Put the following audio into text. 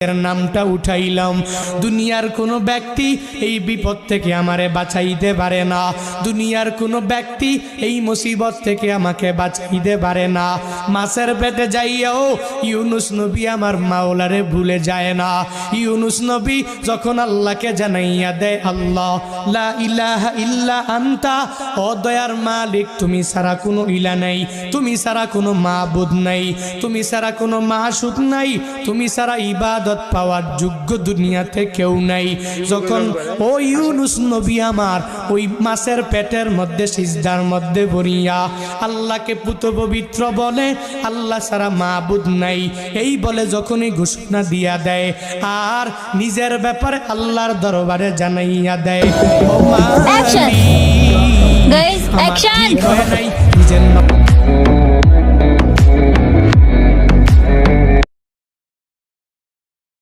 এর নামটা উঠাইলাম। দুনিয়ার কোনো ব্যক্তি এই বিপদ থেকে আমারে বাঁচাইতে পারে না, দুনিয়ার কোনো ব্যক্তি এই মুসিবত থেকে আমাকে বাঁচাইতে পারে না। মাছের পেটে যাইয়াও ইউনুস নবী আমার মাওলারে ভুলে যায় না। ইউনুস নবী যখন আল্লাহকে জানাইয়া দেয়, আল্লাহ লা ইলাহা ইল্লা আনতা, ও দয়ার মালিক তুমি ছাড়া কোনো ইলা নাই, তুমি ছাড়া কোনো মাবুদ নাই, তুমি ছাড়া কোনো মাসুক নাই, তুমি ছাড়া ইবাদত পাওয়ার যোগ্য দুনিয়াতে কেউ নাই। যখন ও ইউনুস নবী আমার ওই মাছের পেটের মধ্যে সিজদার মধ্যে পড়িয়া আল্লাহকে পুত পবিত্র বলে, আল্লাহ ছাড়া মাবুদ নাই এই বলে যখনই ঘোষণা দিয়া দেয় আর নিজের ব্যাপারে আল্লাহর দরবারে জানাইয়া দেয়, ও মালিক, Guys, আমার action! ঠিক হয় নাই, নিজের